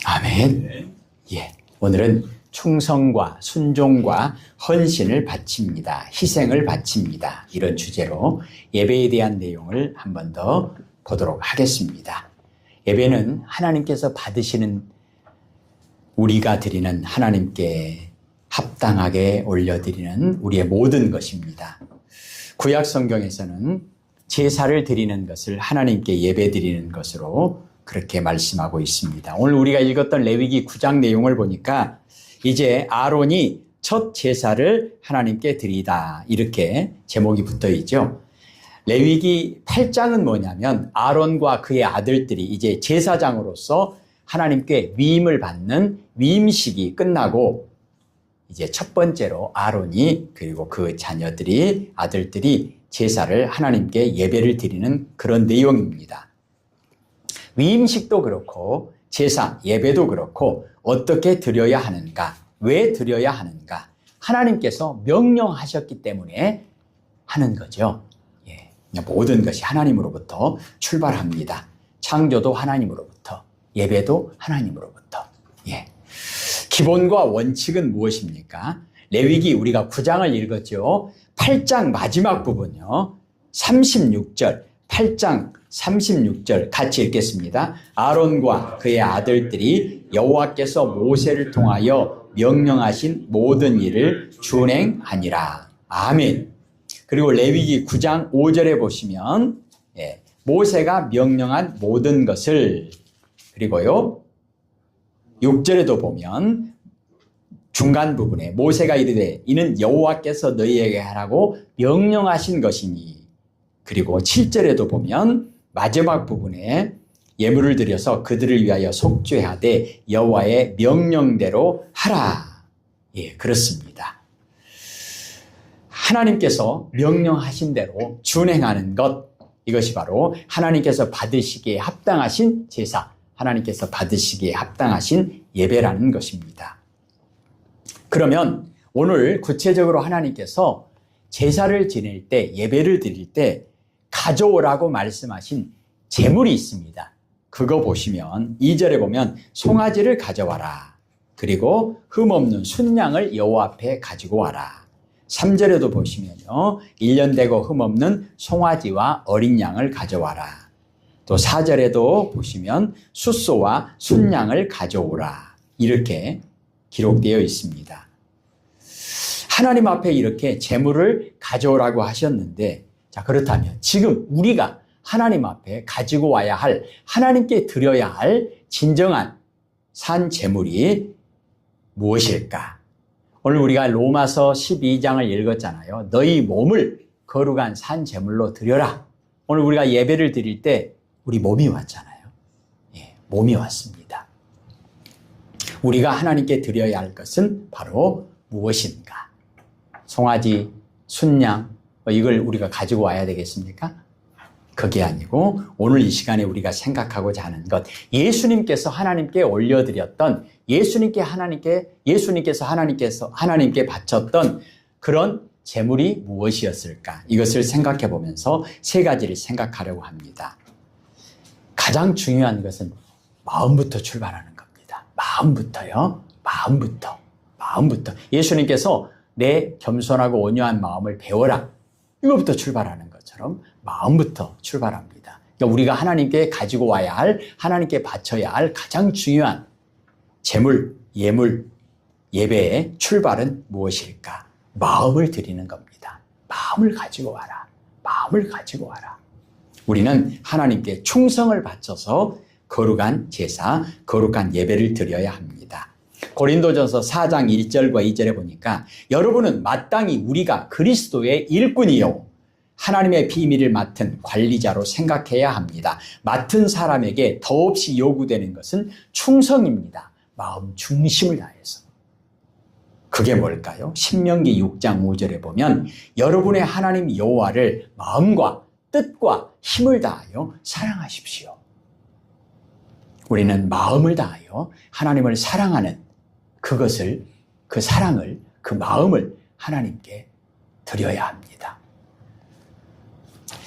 아멘. 예, 오늘은 충성과 순종과 헌신을 바칩니다. 희생을 바칩니다. 이런 주제로 예배에 대한 내용을 한 번 더 보도록 하겠습니다. 예배는 하나님께서 받으시는, 우리가 드리는, 하나님께 합당하게 올려드리는 우리의 모든 것입니다. 구약 성경에서는 제사를 드리는 것을 하나님께 예배 드리는 것으로 그렇게 말씀하고 있습니다. 오늘 우리가 읽었던 레위기 9장 내용을 보니까 이제 아론이 첫 제사를 하나님께 드리다, 이렇게 제목이 붙어 있죠. 레위기 8장은 뭐냐면 아론과 그의 아들들이 이제 제사장으로서 하나님께 위임을 받는 위임식이 끝나고 이제 첫 번째로 아론이 그리고 그 자녀들이, 아들들이 제사를 하나님께 예배를 드리는 그런 내용입니다. 위임식도 그렇고 제사, 예배도 그렇고 어떻게 드려야 하는가, 왜 드려야 하는가, 하나님께서 명령하셨기 때문에 하는 거죠. 예, 모든 것이 하나님으로부터 출발합니다. 창조도 하나님으로부터, 예배도 하나님으로부터. 예. 기본과 원칙은 무엇입니까? 레위기 우리가 9장을 읽었죠. 8장 마지막 부분요. 36절, 8장 36절 같이 읽겠습니다. 아론과 그의 아들들이 여호와께서 모세를 통하여 명령하신 모든 일을 준행하니라. 아멘. 그리고 레위기 9장 5절에 보시면 모세가 명령한 모든 것을, 그리고요 6절에도 보면 중간 부분에 모세가 이르되 이는 여호와께서 너희에게 하라고 명령하신 것이니, 그리고 7절에도 보면 마지막 부분에 예물을 드려서 그들을 위하여 속죄하되 여호와의 명령대로 하라. 예, 그렇습니다. 하나님께서 명령하신 대로 준행하는 것, 이것이 바로 하나님께서 받으시기에 합당하신 제사, 하나님께서 받으시기에 합당하신 예배라는 것입니다. 그러면 오늘 구체적으로 하나님께서 제사를 지낼 때, 예배를 드릴 때 가져오라고 말씀하신 제물이 있습니다. 그거 보시면 2절에 보면 송아지를 가져와라. 그리고 흠없는 순양을 여호와 앞에 가지고 와라. 3절에도 보시면요, 1년 되고 흠없는 송아지와 어린 양을 가져와라. 또 4절에도 보시면 숫소와 순양을 가져오라. 이렇게 기록되어 있습니다. 하나님 앞에 이렇게 제물을 가져오라고 하셨는데, 자, 그렇다면 지금 우리가 하나님 앞에 가지고 와야 할, 하나님께 드려야 할 진정한 산 제물이 무엇일까? 오늘 우리가 로마서 12장을 읽었잖아요. 너희 몸을 거룩한 산 제물로 드려라. 오늘 우리가 예배를 드릴 때 우리 몸이 왔잖아요. 예, 몸이 왔습니다. 우리가 하나님께 드려야 할 것은 바로 무엇인가? 송아지, 순양, 이걸 우리가 가지고 와야 되겠습니까? 그게 아니고 오늘 이 시간에 우리가 생각하고자 하는 것, 예수님께서 하나님께 올려드렸던, 예수님께서 하나님께 바쳤던 그런 제물이 무엇이었을까? 이것을 생각해 보면서 세 가지를 생각하려고 합니다. 가장 중요한 것은 마음부터 출발하는 겁니다. 마음부터요. 마음부터. 예수님께서 내 겸손하고 온유한 마음을 배워라. 이것부터 출발하는 것처럼 마음부터 출발합니다. 그러니까 우리가 하나님께 가지고 와야 할, 하나님께 바쳐야 할 가장 중요한 제물, 예물, 예배의 출발은 무엇일까? 마음을 드리는 겁니다. 마음을 가지고 와라. 마음을 가지고 와라. 우리는 하나님께 충성을 바쳐서 거룩한 제사, 거룩한 예배를 드려야 합니다. 고린도전서 4장 1절과 2절에 보니까 여러분은 마땅히 우리가 그리스도의 일꾼이요 하나님의 비밀을 맡은 관리자로 생각해야 합니다. 맡은 사람에게 더없이 요구되는 것은 충성입니다. 마음 중심을 다해서. 그게 뭘까요? 신명기 6장 5절에 보면 여러분의 하나님 여호와를 마음과 뜻과 힘을 다하여 사랑하십시오. 우리는 마음을 다하여 하나님을 사랑하는 그것을, 그 사랑을, 그 마음을 하나님께 드려야 합니다.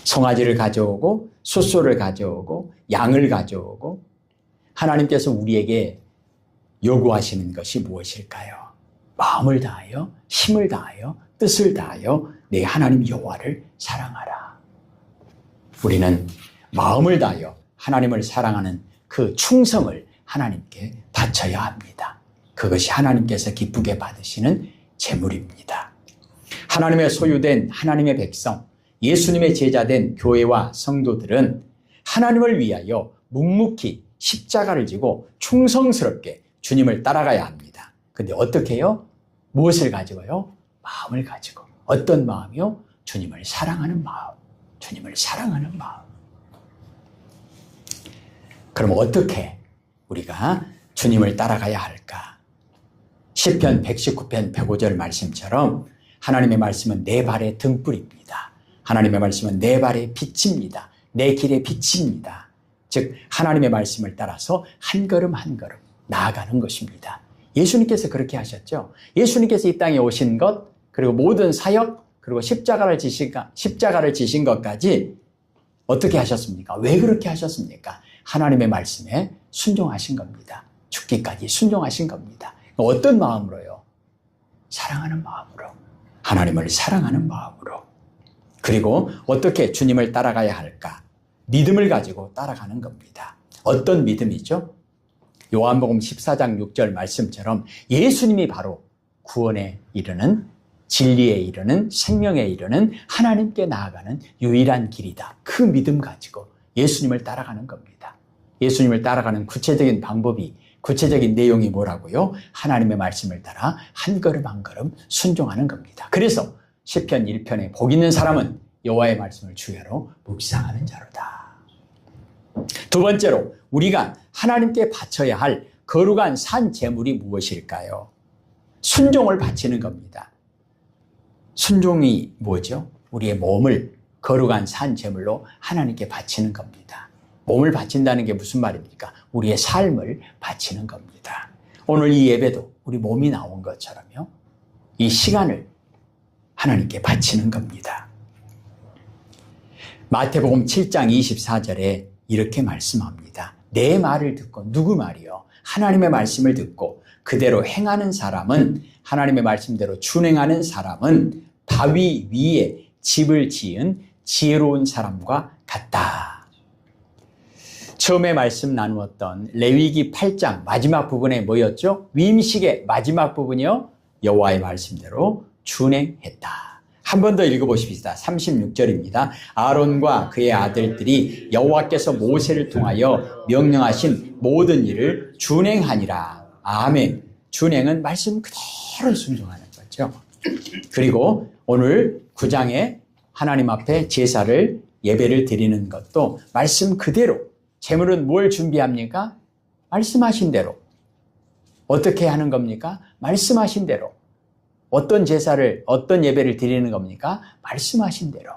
송아지를 가져오고 숫소를 가져오고 양을 가져오고 하나님께서 우리에게 요구하시는 것이 무엇일까요? 마음을 다하여, 힘을 다하여, 뜻을 다하여 내 하나님 여호와를 사랑하라. 우리는 마음을 다하여 하나님을 사랑하는 그 충성을 하나님께 바쳐야 합니다. 그것이 하나님께서 기쁘게 받으시는 제물입니다. 하나님의 소유된 하나님의 백성, 예수님의 제자된 교회와 성도들은 하나님을 위하여 묵묵히 십자가를 지고 충성스럽게 주님을 따라가야 합니다. 근데 어떻게 해요? 무엇을 가지고요? 마음을 가지고. 어떤 마음이요? 주님을 사랑하는 마음. 주님을 사랑하는 마음. 그럼 어떻게 우리가 주님을 따라가야 할까? 시편 119편 105절 말씀처럼 하나님의 말씀은 내 발의 등불입니다. 하나님의 말씀은 내 발의 빛입니다. 내 길의 빛입니다. 즉 하나님의 말씀을 따라서 한 걸음 한 걸음 나아가는 것입니다. 예수님께서 그렇게 하셨죠. 예수님께서 이 땅에 오신 것, 그리고 모든 사역, 그리고 십자가를 지신 것까지 어떻게 하셨습니까? 왜 그렇게 하셨습니까? 하나님의 말씀에 순종하신 겁니다. 죽기까지 순종하신 겁니다. 어떤 마음으로요? 사랑하는 마음으로. 하나님을 사랑하는 마음으로. 그리고 어떻게 주님을 따라가야 할까? 믿음을 가지고 따라가는 겁니다. 어떤 믿음이죠? 요한복음 14장 6절 말씀처럼 예수님이 바로 구원에 이르는, 진리에 이르는, 생명에 이르는 하나님께 나아가는 유일한 길이다. 그 믿음 가지고 예수님을 따라가는 겁니다. 예수님을 따라가는 구체적인 방법이, 구체적인 내용이 뭐라고요? 하나님의 말씀을 따라 한 걸음 한 걸음 순종하는 겁니다. 그래서 시편 1편에 복 있는 사람은 여호와의 말씀을 주야로 묵상하는 자로다. 두 번째로 우리가 하나님께 바쳐야 할 거룩한 산 제물이 무엇일까요? 순종을 바치는 겁니다. 순종이 뭐죠? 우리의 몸을 거룩한 산 제물로 하나님께 바치는 겁니다. 몸을 바친다는 게 무슨 말입니까? 우리의 삶을 바치는 겁니다. 오늘 이 예배도 우리 몸이 나온 것처럼요. 이 시간을 하나님께 바치는 겁니다. 마태복음 7장 24절에 이렇게 말씀합니다. 내 말을 듣고, 누구 말이요? 하나님의 말씀을 듣고 그대로 행하는 사람은, 하나님의 말씀대로 준행하는 사람은 바위 위에 집을 지은 지혜로운 사람과 같다. 처음에 말씀 나누었던 레위기 8장 마지막 부분에 뭐였죠? 위임식의 마지막 부분이요. 여호와의 말씀대로 준행했다. 한 번 더 읽어보십시다. 36절입니다. 아론과 그의 아들들이 여호와께서 모세를 통하여 명령하신 모든 일을 준행하니라. 아멘. 준행은 말씀 그대로 순종하는 거죠. 그리고 오늘 9장에 하나님 앞에 제사를, 예배를 드리는 것도 말씀 그대로. 제물은 뭘 준비합니까? 말씀하신 대로. 어떻게 하는 겁니까? 말씀하신 대로. 어떤 제사를, 어떤 예배를 드리는 겁니까? 말씀하신 대로.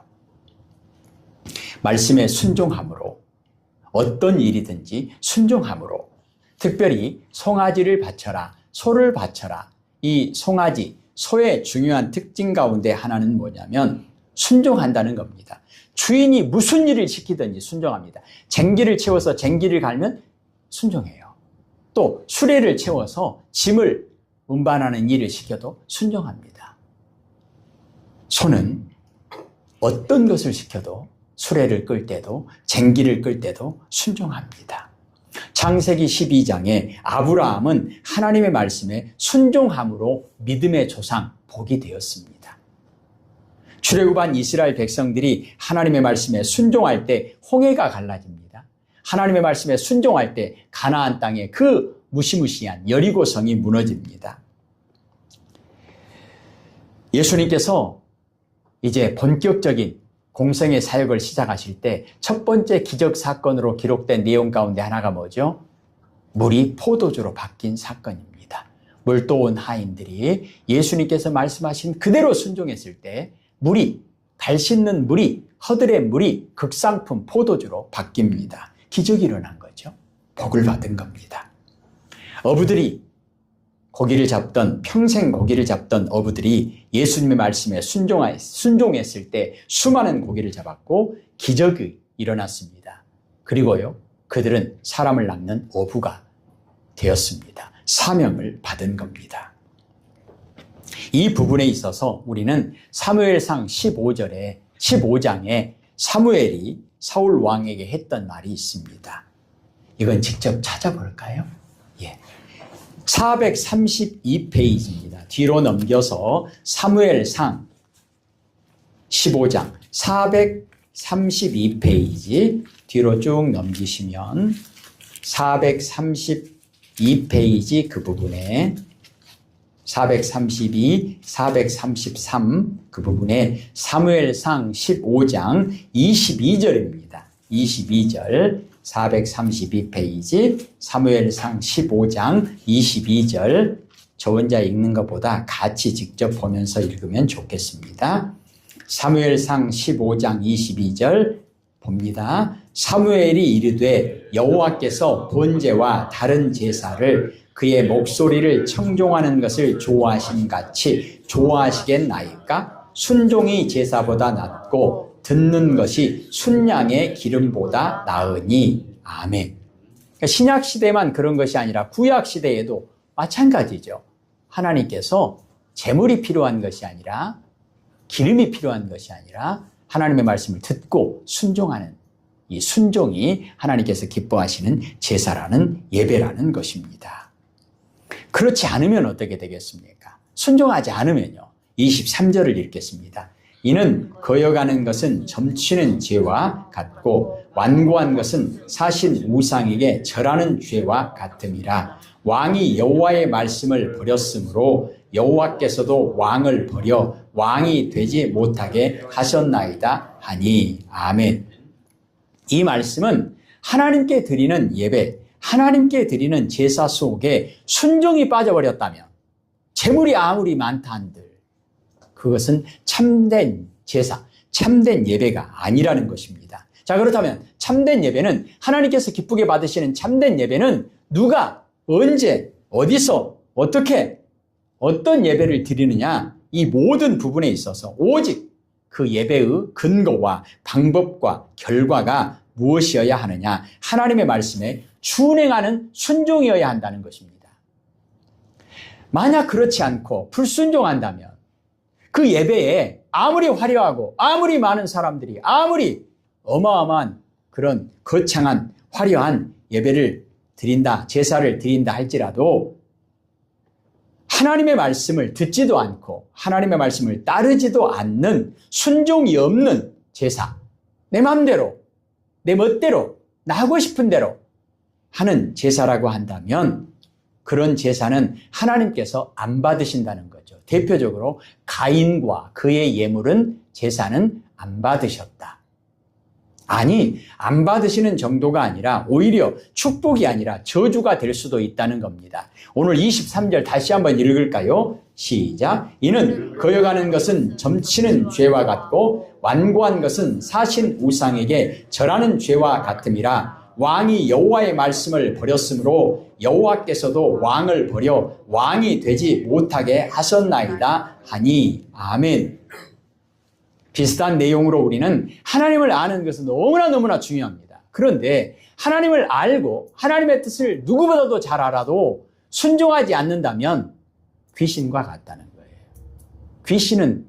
말씀에 순종함으로, 어떤 일이든지 순종함으로, 특별히 송아지를 바쳐라, 소를 바쳐라. 이 송아지, 소의 중요한 특징 가운데 하나는 뭐냐면 순종한다는 겁니다. 주인이 무슨 일을 시키든지 순종합니다. 쟁기를 채워서 쟁기를 갈면 순종해요. 또 수레를 채워서 짐을 운반하는 일을 시켜도 순종합니다. 소는 어떤 것을 시켜도, 수레를 끌 때도 쟁기를 끌 때도 순종합니다. 창세기 12장에 아브라함은 하나님의 말씀에 순종함으로 믿음의 조상, 복이 되었습니다. 출애굽한 이스라엘 백성들이 하나님의 말씀에 순종할 때 홍해가 갈라집니다. 하나님의 말씀에 순종할 때 가나안 땅에 그 무시무시한 여리고성이 무너집니다. 예수님께서 이제 본격적인 공생의 사역을 시작하실 때 첫 번째 기적 사건으로 기록된 내용 가운데 하나가 뭐죠? 물이 포도주로 바뀐 사건입니다. 물도 온 하인들이 예수님께서 말씀하신 그대로 순종했을 때 물이, 발 씻는 물이, 허들의 물이 극상품 포도주로 바뀝니다. 기적이 일어난 거죠. 복을 받은 겁니다. 어부들이 평생 고기를 잡던 어부들이 예수님의 말씀에 순종했을 때 수많은 고기를 잡았고 기적이 일어났습니다. 그리고요, 그들은 사람을 낳는 어부가 되었습니다. 사명을 받은 겁니다. 이 부분에 있어서 우리는 사무엘상 15장에 사무엘이 사울 왕에게 했던 말이 있습니다. 이건 직접 찾아볼까요? 예. 432페이지입니다. 뒤로 넘겨서 사무엘상 15장 432페이지 뒤로 쭉 넘기시면 432페이지 그 부분에 432, 433 그 부분에 사무엘상 15장 22절입니다. 22절 432페이지 사무엘상 15장 22절 저 혼자 읽는 것보다 같이 직접 보면서 읽으면 좋겠습니다. 사무엘상 15장 22절 봅니다. 사무엘이 이르되 여호와께서 번제와 다른 제사를 그의 목소리를 청종하는 것을 좋아하신 같이 좋아하시겠나이까? 순종이 제사보다 낫고 듣는 것이 순양의 기름보다 나으니. 아멘. 그러니까 신약 시대만 그런 것이 아니라 구약 시대에도 마찬가지죠. 하나님께서 제물이 필요한 것이 아니라 기름이 필요한 것이 아니라 하나님의 말씀을 듣고 순종하는 이 순종이 하나님께서 기뻐하시는 제사라는 예배라는 것입니다. 그렇지 않으면 어떻게 되겠습니까? 순종하지 않으면요. 23절을 읽겠습니다. 이는 거여가는 것은 점치는 죄와 같고 완고한 것은 사신 우상에게 절하는 죄와 같음이라. 왕이 여호와의 말씀을 버렸으므로 여호와께서도 왕을 버려 왕이 되지 못하게 하셨나이다 하니. 아멘. 이 말씀은 하나님께 드리는 예배, 하나님께 드리는 제사 속에 순종이 빠져버렸다면 재물이 아무리 많다 한들 그것은 참된 제사, 참된 예배가 아니라는 것입니다. 자, 그렇다면 참된 예배는 하나님께서 기쁘게 받으시는 참된 예배는 누가, 언제, 어디서, 어떻게, 어떤 예배를 드리느냐 이 모든 부분에 있어서 오직 그 예배의 근거와 방법과 결과가 무엇이어야 하느냐 하나님의 말씀에 준행하는 순종이어야 한다는 것입니다. 만약 그렇지 않고 불순종한다면 그 예배에 아무리 화려하고 아무리 많은 사람들이 아무리 어마어마한 그런 거창한 화려한 예배를 드린다, 제사를 드린다 할지라도 하나님의 말씀을 듣지도 않고 하나님의 말씀을 따르지도 않는 순종이 없는 제사, 내 마음대로 내 멋대로 나 하고 싶은 대로 하는 제사라고 한다면 그런 제사는 하나님께서 안 받으신다는 거죠. 대표적으로 가인과 그의 예물은 제사는 안 받으셨다. 아니, 안 받으시는 정도가 아니라 오히려 축복이 아니라 저주가 될 수도 있다는 겁니다. 오늘 23절 다시 한번 읽을까요? 시작. 이는 거여가는 것은 점치는 죄와 같고 완고한 것은 사신 우상에게 절하는 죄와 같음이라. 왕이 여호와의 말씀을 버렸으므로 여호와께서도 왕을 버려 왕이 되지 못하게 하셨나이다 하니. 아멘. 비슷한 내용으로 우리는 하나님을 아는 것은 너무나 중요합니다. 그런데 하나님을 알고 하나님의 뜻을 누구보다도 잘 알아도 순종하지 않는다면 귀신과 같다는 거예요. 귀신은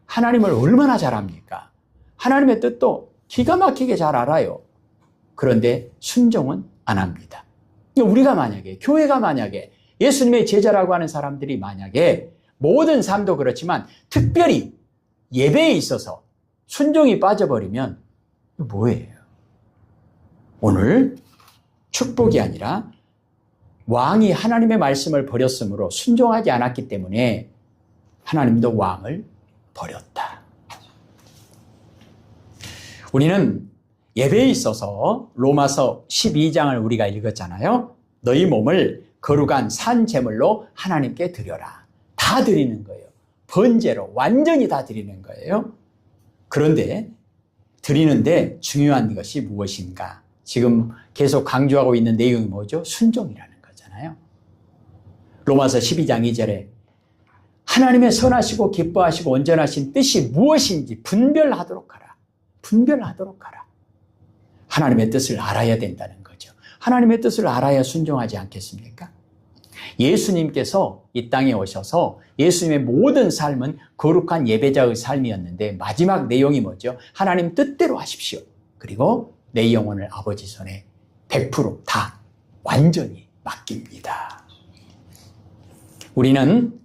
하나님을 얼마나 잘 압니까? 하나님의 뜻도 기가 막히게 잘 알아요. 그런데 순종은 안 합니다. 우리가 만약에, 교회가 만약에, 예수님의 제자라고 하는 사람들이 만약에 모든 삶도 그렇지만 특별히 예배에 있어서 순종이 빠져버리면 뭐예요? 오늘 축복이 아니라 왕이 하나님의 말씀을 버렸으므로 순종하지 않았기 때문에 하나님도 왕을 버렸다. 우리는 예배에 있어서 로마서 12장을 우리가 읽었잖아요. 너희 몸을 거룩한 산 제물로 하나님께 드려라. 다 드리는 거예요. 번제로 완전히 다 드리는 거예요. 그런데 드리는데 중요한 것이 무엇인가? 지금 계속 강조하고 있는 내용이 뭐죠? 순종이라는 거잖아요. 로마서 12장 2절에 하나님의 선하시고 기뻐하시고 온전하신 뜻이 무엇인지 분별하도록 하라. 분별하도록 하라. 하나님의 뜻을 알아야 된다는 거죠. 하나님의 뜻을 알아야 순종하지 않겠습니까? 예수님께서 이 땅에 오셔서 예수님의 모든 삶은 거룩한 예배자의 삶이었는데 마지막 내용이 뭐죠? 하나님 뜻대로 하십시오. 그리고 내 영혼을 아버지 손에 100%다 완전히 맡깁니다. 우리는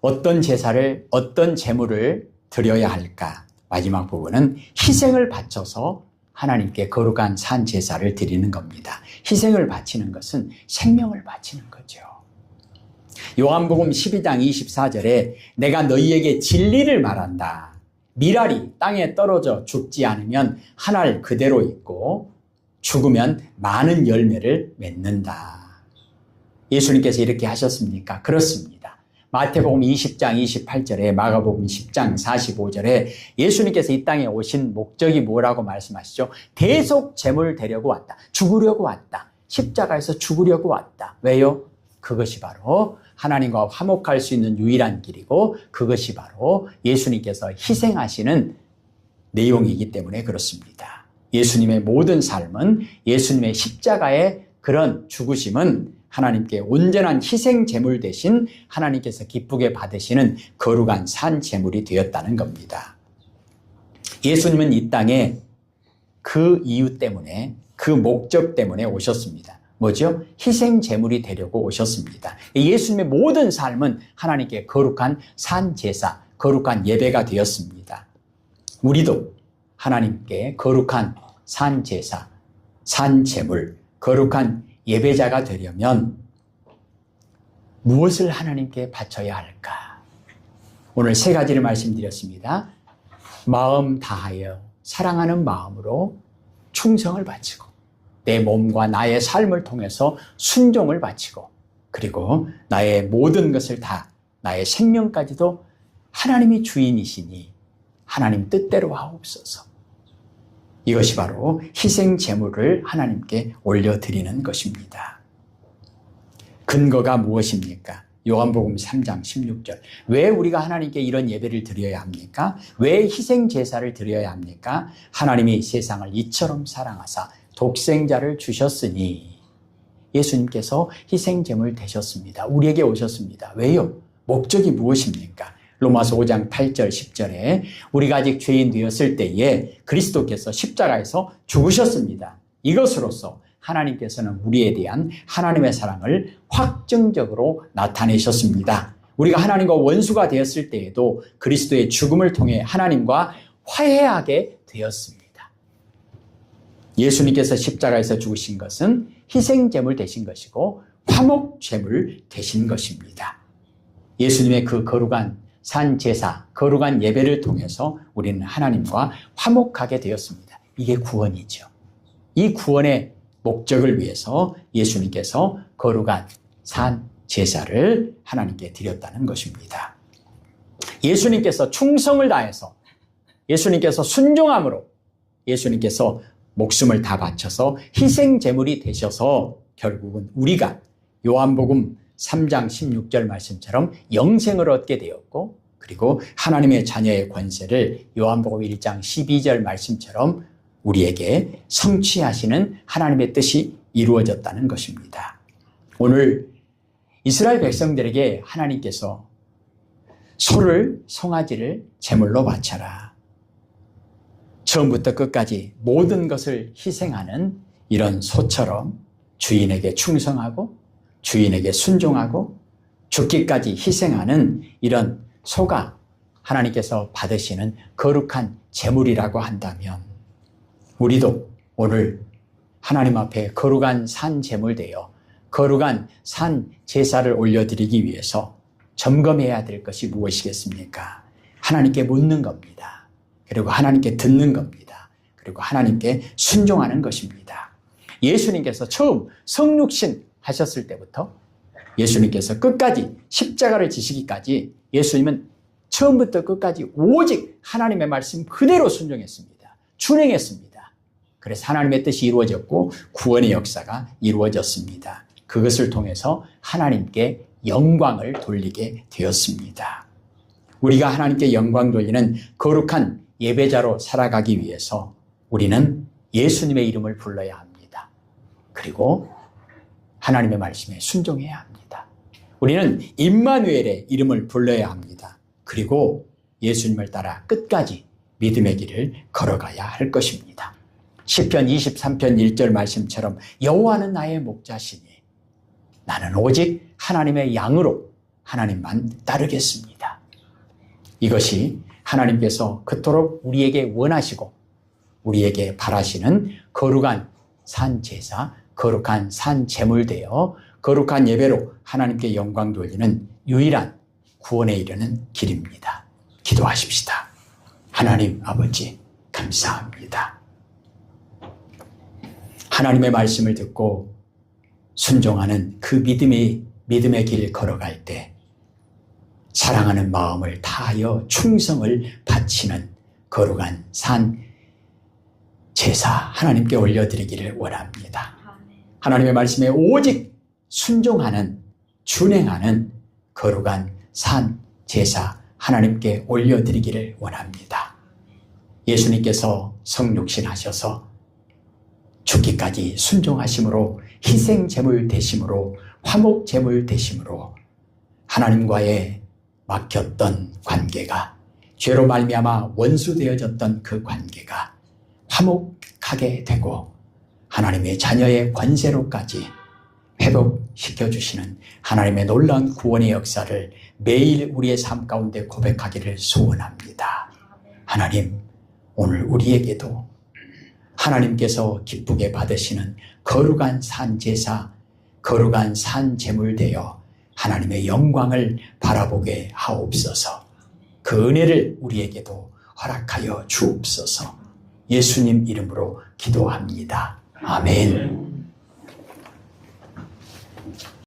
어떤 제사를, 어떤 제물을 드려야 할까? 마지막 부분은 희생을 바쳐서 하나님께 거룩한 산 제사를 드리는 겁니다. 희생을 바치는 것은 생명을 바치는 거죠. 요한복음 12장 24절에 내가 너희에게 진리를 말한다. 밀알이 땅에 떨어져 죽지 않으면 한 알 그대로 있고 죽으면 많은 열매를 맺는다. 예수님께서 이렇게 하셨습니까? 그렇습니다. 마태복음 20장 28절에 마가복음 10장 45절에 예수님께서 이 땅에 오신 목적이 뭐라고 말씀하시죠? 대속 제물 되려고 왔다. 죽으려고 왔다. 십자가에서 죽으려고 왔다. 왜요? 그것이 바로 하나님과 화목할 수 있는 유일한 길이고 그것이 바로 예수님께서 희생하시는 내용이기 때문에 그렇습니다. 예수님의 모든 삶은 예수님의 십자가의 그런 죽으심은 하나님께 온전한 희생 제물 대신 하나님께서 기쁘게 받으시는 거룩한 산 제물이 되었다는 겁니다. 예수님은 이 땅에 그 이유 때문에, 그 목적 때문에 오셨습니다. 뭐죠? 희생 제물이 되려고 오셨습니다. 예수님의 모든 삶은 하나님께 거룩한 산 제사, 거룩한 예배가 되었습니다. 우리도 하나님께 거룩한 산 제사, 산 제물, 거룩한 예배자가 되려면 무엇을 하나님께 바쳐야 할까? 오늘 세 가지를 말씀드렸습니다. 마음 다하여 사랑하는 마음으로 충성을 바치고 내 몸과 나의 삶을 통해서 순종을 바치고 그리고 나의 모든 것을 다 나의 생명까지도 하나님이 주인이시니 하나님 뜻대로 하옵소서. 이것이 바로 희생 제물을 하나님께 올려드리는 것입니다. 근거가 무엇입니까? 요한복음 3장 16절. 왜 우리가 하나님께 이런 예배를 드려야 합니까? 왜 희생 제사를 드려야 합니까? 하나님이 세상을 이처럼 사랑하사 독생자를 주셨으니 예수님께서 희생 제물 되셨습니다. 우리에게 오셨습니다. 왜요? 목적이 무엇입니까? 로마서 5장 8절 10절에 우리가 아직 죄인 되었을 때에 그리스도께서 십자가에서 죽으셨습니다. 이것으로써 하나님께서는 우리에 대한 하나님의 사랑을 확정적으로 나타내셨습니다. 우리가 하나님과 원수가 되었을 때에도 그리스도의 죽음을 통해 하나님과 화해하게 되었습니다. 예수님께서 십자가에서 죽으신 것은 희생제물 되신 것이고 화목제물 되신 것입니다. 예수님의 그 거룩한 산 제사, 거룩한 예배를 통해서 우리는 하나님과 화목하게 되었습니다. 이게 구원이죠. 이 구원의 목적을 위해서 예수님께서 거룩한 산 제사를 하나님께 드렸다는 것입니다. 예수님께서 충성을 다해서 예수님께서 순종함으로 예수님께서 목숨을 다 바쳐서 희생 제물이 되셔서 결국은 우리가 요한복음 3장 16절 말씀처럼 영생을 얻게 되었고 그리고 하나님의 자녀의 권세를 요한복음 1장 12절 말씀처럼 우리에게 성취하시는 하나님의 뜻이 이루어졌다는 것입니다. 오늘 이스라엘 백성들에게 하나님께서 소를, 송아지를 제물로 바쳐라. 처음부터 끝까지 모든 것을 희생하는 이런 소처럼 주인에게 충성하고 주인에게 순종하고 죽기까지 희생하는 이런 소가 하나님께서 받으시는 거룩한 제물이라고 한다면 우리도 오늘 하나님 앞에 거룩한 산 제물 되어 거룩한 산 제사를 올려드리기 위해서 점검해야 될 것이 무엇이겠습니까? 하나님께 묻는 겁니다. 그리고 하나님께 듣는 겁니다. 그리고 하나님께 순종하는 것입니다. 예수님께서 처음 성육신 하셨을 때부터 예수님께서 끝까지 십자가를 지시기까지 예수님은 처음부터 끝까지 오직 하나님의 말씀 그대로 순종했습니다. 준행했습니다. 그래서 하나님의 뜻이 이루어졌고 구원의 역사가 이루어졌습니다. 그것을 통해서 하나님께 영광을 돌리게 되었습니다. 우리가 하나님께 영광 돌리는 거룩한 예배자로 살아가기 위해서 우리는 예수님의 이름을 불러야 합니다. 그리고 하나님의 말씀에 순종해야 합니다. 우리는 임마누엘의 이름을 불러야 합니다. 그리고 예수님을 따라 끝까지 믿음의 길을 걸어가야 할 것입니다. 시편 23편 1절 말씀처럼 여호와는 나의 목자시니 나는 오직 하나님의 양으로 하나님만 따르겠습니다. 이것이 하나님께서 그토록 우리에게 원하시고 우리에게 바라시는 거룩한 산 제사, 거룩한 산 제물 되어 거룩한 예배로 하나님께 영광 돌리는 유일한 구원에 이르는 길입니다. 기도하십시다. 하나님 아버지 감사합니다. 하나님의 말씀을 듣고 순종하는 그 믿음의 길 걸어갈 때 사랑하는 마음을 다하여 충성을 바치는 거룩한 산 제사 하나님께 올려드리기를 원합니다. 하나님의 말씀에 오직 순종하는 준행하는 거룩한 산 제사 하나님께 올려드리기를 원합니다. 예수님께서 성육신하셔서 죽기까지 순종하심으로 희생제물 되심으로 화목제물 되심으로 하나님과의 막혔던 관계가 죄로 말미암아 원수되어졌던 그 관계가 화목하게 되고 하나님의 자녀의 권세로까지 회복시켜주시는 하나님의 놀라운 구원의 역사를 매일 우리의 삶 가운데 고백하기를 소원합니다. 하나님, 오늘 우리에게도 하나님께서 기쁘게 받으시는 거룩한 산제사, 거룩한 산제물 되어 하나님의 영광을 바라보게 하옵소서. 그 은혜를 우리에게도 허락하여 주옵소서. 예수님 이름으로 기도합니다. 아멘.